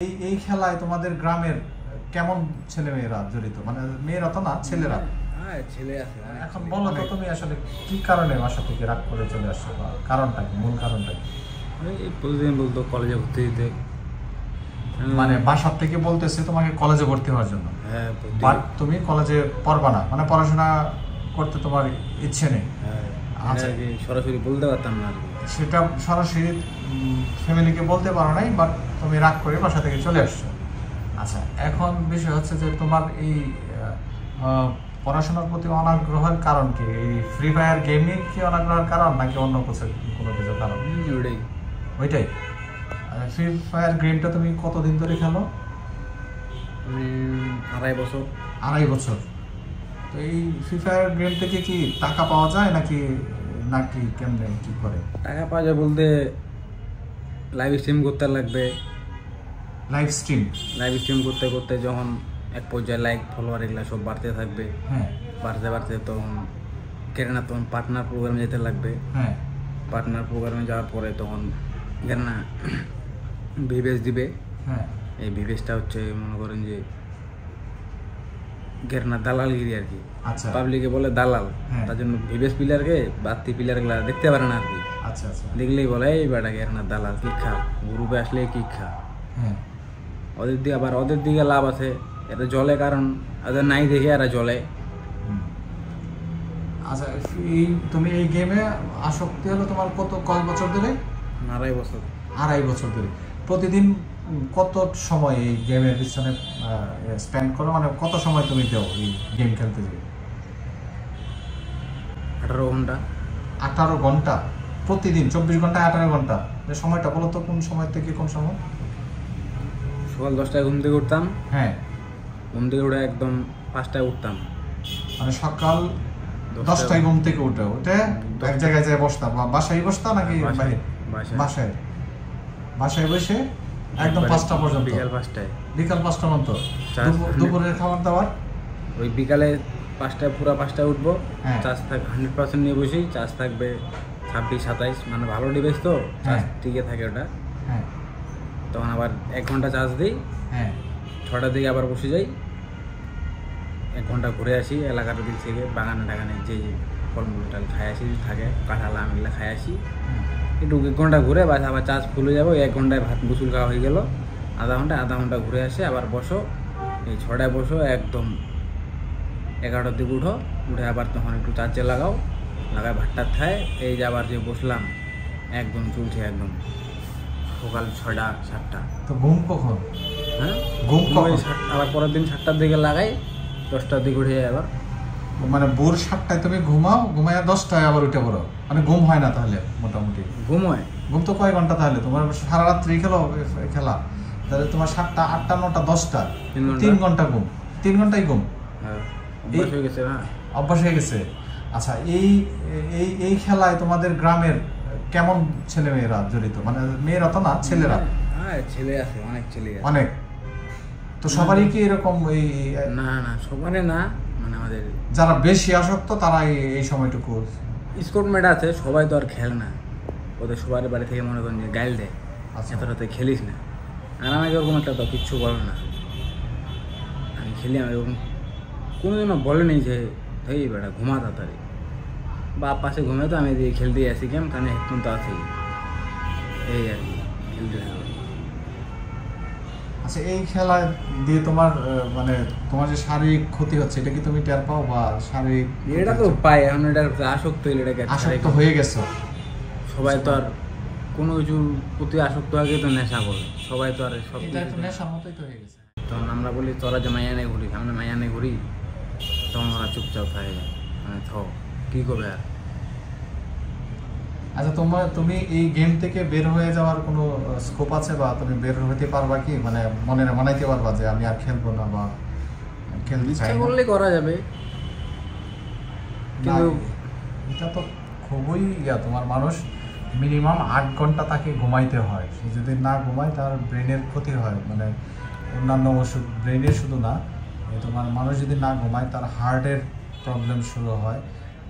এই খেলায় তোমাদের গ্রামের কেমন ছেলেমেয়েরা জড়িত, মানে মেয়েরা তো না, ছেলেরা? হ্যাঁ, ছেলে আছে। এখন বলো তো তুমি আসলে কি কারণে বাসা থেকে রাগ করে চলে আসছো, বা কারণটা কি, মূল কারণটা কি? এই প্রতিদিন বলতো কলেজে ভর্তি দিতে, মানে বাসার থেকে বলতেছে তোমাকে কলেজে ভর্তি হওয়ার জন্য। হ্যাঁ, বাট তুমি কলেজে পড়বা না, মানে পড়াশোনা করতে তোমার ইচ্ছে নেই। আচ্ছা, সরাসরি বলতে পারতাম না আর কি। সেটা সরাসরি ফ্যামিলিকে বলতে পারো নাই, বাট তুমি রাগ করে বাসা থেকে চলে আসছো। আচ্ছা, এখন বিষয় হচ্ছে যে তোমার এই পড়াশোনার প্রতি অনাগ্রহের কারণ কি? এই ফ্রি ফায়ার গেমই কি অনাগ্রহের কারণ, নাকি অন্য কোনো কিছু কারণ? ওইটাই। ফ্রি ফায়ার গেমটা তুমি কতদিন ধরে খেলো? 2.5 বছর। 2.5 বছর। তো এই ফ্রি ফায়ার গেম থেকে কি টাকা পাওয়া যায়, নাকি নাকি কেমনে কি করে টাকা পাওয়া যায় বলতে লাইভ স্ট্রিম করতে লাগবে। লাইভ স্ট্রিম করতে করতে যখন এক পর্যায়ে লাইক ফলোয়ার এগুলো সব বাড়তে থাকবে, হ্যাঁ, বাড়তে তখন কেননা তখন পার্টনার প্রোগ্রামে যেতে লাগবে। হ্যাঁ, পার্টনার প্রোগ্রামে যাওয়ার পরে তখন কেননা ভিভেস দিবে। হ্যাঁ, এই ভিভেসটা হচ্ছে মনে করেন যে ঘেরনা দালালগিরি আর কি। আচ্ছা, পাবলিকে বলে দালাল, তার জন্য ভিভেস প্লেয়ারকে বাড়তি প্লেয়ারগুলা দেখতে পারে না আর কি। আচ্ছা, আচ্ছা, দেখলেই বলে এই বেটা ঘেরনা দালাল, কি খা, গ্রুপে আসলে কি খা। হ্যাঁ। ওদের দিকে লাভ আছে, এটা জলে, কারণ ওদের নাই দেখে এরা জলে। আচ্ছা, তুমি এই গেমে আসক্তি হলো তোমার কত বছর ধরে? 2.5 বছর। 2.5 বছর ধরে। প্রতিদিন কত সময় এই গেমের পিছনে স্পেন্ড করো, মানে কত সময় তুমি দাও এই গেম খেলতে গিয়ে? 18 ঘন্টা। 18 ঘন্টা প্রতিদিন? 24 ঘন্টা 18 ঘন্টা? সময়টা বলো তো, কোন সময় থেকে কোন সময়? সকাল 10টায় ঘুম থেকে উঠতাম। হ্যাঁ, ঘুম থেকে উঠে একদম 5টায় উঠতাম। মানে সকাল 10টায় ঘুম থেকে উঠে এক জায়গায় যায় বসতাম, বাসায় বসতাম নাকি বাইরে? বাসায় বসে একদম 5টা পর্যন্ত? বিকাল 5টা পর্যন্ত। দুপুরের খাবার দাবার ওই বিকালে 5টায়, পুরো 5টায় উঠবো। হ্যাঁ, চার্জ থাকবে 100% নিয়ে বসি, চার্জ থাকবে 26-27, মানে ভালো ডিভাইস তো, চার্জ টিকে থাকে ওটা। হ্যাঁ, তখন আবার 1 ঘন্টা চার্জ দিই। হ্যাঁ, 6টার দিকে আবার বসে যাই, 1 ঘন্টা ঘুরে আসি এলাকার দিক থেকে, বাগানে টাগানে যে ফলমূল টাল খাই আসি, থাকে কাঁঠাল আম এগুলো খাই আসি। একটু 1 ঘন্টা ঘুরে বাস আবার চার্জ ফুলে যাবো। 1 ঘন্টায় ভাত গোসল খাওয়া হয়ে গেল। আধা ঘন্টা ঘুরে আসে, আবার বসো। এই 6টায় বসো, একদম 11টার দিকে উঠে আবার তখন একটু চার্জে লাগাই ভাতটা খায়। এই যে আবার যে বসলাম, একদম চলছে একদম সকাল 6টা-7টা। তো ঘুম কখন? হ্যাঁ, ঘুম কখন? আবার পরের দিন 7টার দিকে লাগাই, 10টার দিকে উঠে আবার। মানে ভোর 7টায় তুমি ঘুমাও, ঘুমাইয়া 10টায় আবার উঠে পড়ো, মানে ঘুম হয় না তাহলে? মোটামুটি ঘুম হয়। ঘুম তো কয় ঘন্টা তাহলে? তোমার সারা রাত্রি খেলা, তাহলে তোমার 7টা 8টা 9টা 10টা 3 ঘন্টা ঘুম। 3 ঘন্টাই ঘুম? অভ্যাস হয়ে গেছে না? অভ্যাস হয়ে গেছে। আচ্ছা, এই খেলায় তোমাদের গ্রামের কেমন ছেলেমেয়েরা জড়িত, মানে মেয়েরা তো না, ছেলেরা? হ্যাঁ, ছেলে আছে, অনেক ছেলে আছে। অনেক? তো সবারই কি এরকম? না, সবারই না, মানে আমাদের যারা বেশি আসক্ত তারা এই সময়টুকু স্কোরমেট আছে। সবাই তো আর খেলে না, ওদের সবার বাড়ি থেকে মনে করেন যে গাইল দেয়, এত রাতে খেলিস না। আর আমাকে ওরকম একটা তো কিচ্ছু বলে না, আমি খেলি। আমি ওরকম কোনোদিনও বলেনি যে এই বেটা ঘুমা তাড়াতাড়ি, বা পাশে ঘুমে তো আমি দিয়ে খেলতে আসি গেম, তাহলে হেডফোন তো আছেই, এই আর কি খেলতে থাকো। আচ্ছা, এই খেলা দিয়ে তোমার মানে তোমার যে শারীরিক ক্ষতি হচ্ছে, এটা কি তুমি টের পাও? বা শারীরিক এটা তো পাই, এখন এটা আসক্ত হইলে এটাকে আসক্ত হয়ে গেছো। সবাই তো আর কোনো কিছুর প্রতি আসক্ত আগে তো নেশা করে, সবাই তো আর সব নেশার মতোই তো হয়ে গেছে। তখন আমরা বলি তোরা যে মাইয়া নেই ঘুরি, আমরা মাইয়া নেই ঘুরি, তখন ওরা চুপচাপ থাকে যায়, মানে কী করবে আর। আচ্ছা, তুমি এই গেম থেকে বের হয়ে যাওয়ার কোনো স্কোপ আছে, বা তুমি বের হতে পারবা কি, মানে মনে মানাইতে পারবা যে আমি আর খেলবো না, বা খেলতে চাই না? বললে করা যাবে, কিন্তু এটা তো খুবই তোমার মানুষ মিনিমাম 8 ঘন্টা তাকে ঘুমাইতে হয়। সে যদি না ঘুমায় তার ব্রেনের ক্ষতি হয়, মানে অন্যান্য ওষুধ, ব্রেনের শুধু না, তোমার মানুষ যদি না ঘুমায় তার হার্টের প্রবলেম শুরু হয়,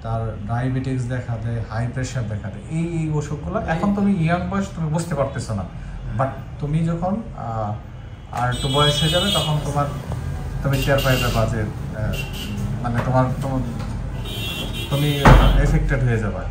তার ডায়াবেটিস দেখা দেয়, হাই প্রেশার দেখা দেয়। এই ওষুধগুলো এখন তুমি ইয়াং বয়স তুমি বুঝতে পারতেছো না, বাট তুমি যখন আর একটু বয়স হয়ে যাবে তখন তুমি টের পাইবে বা যে মানে তুমি এফেক্টেড হয়ে যাবে।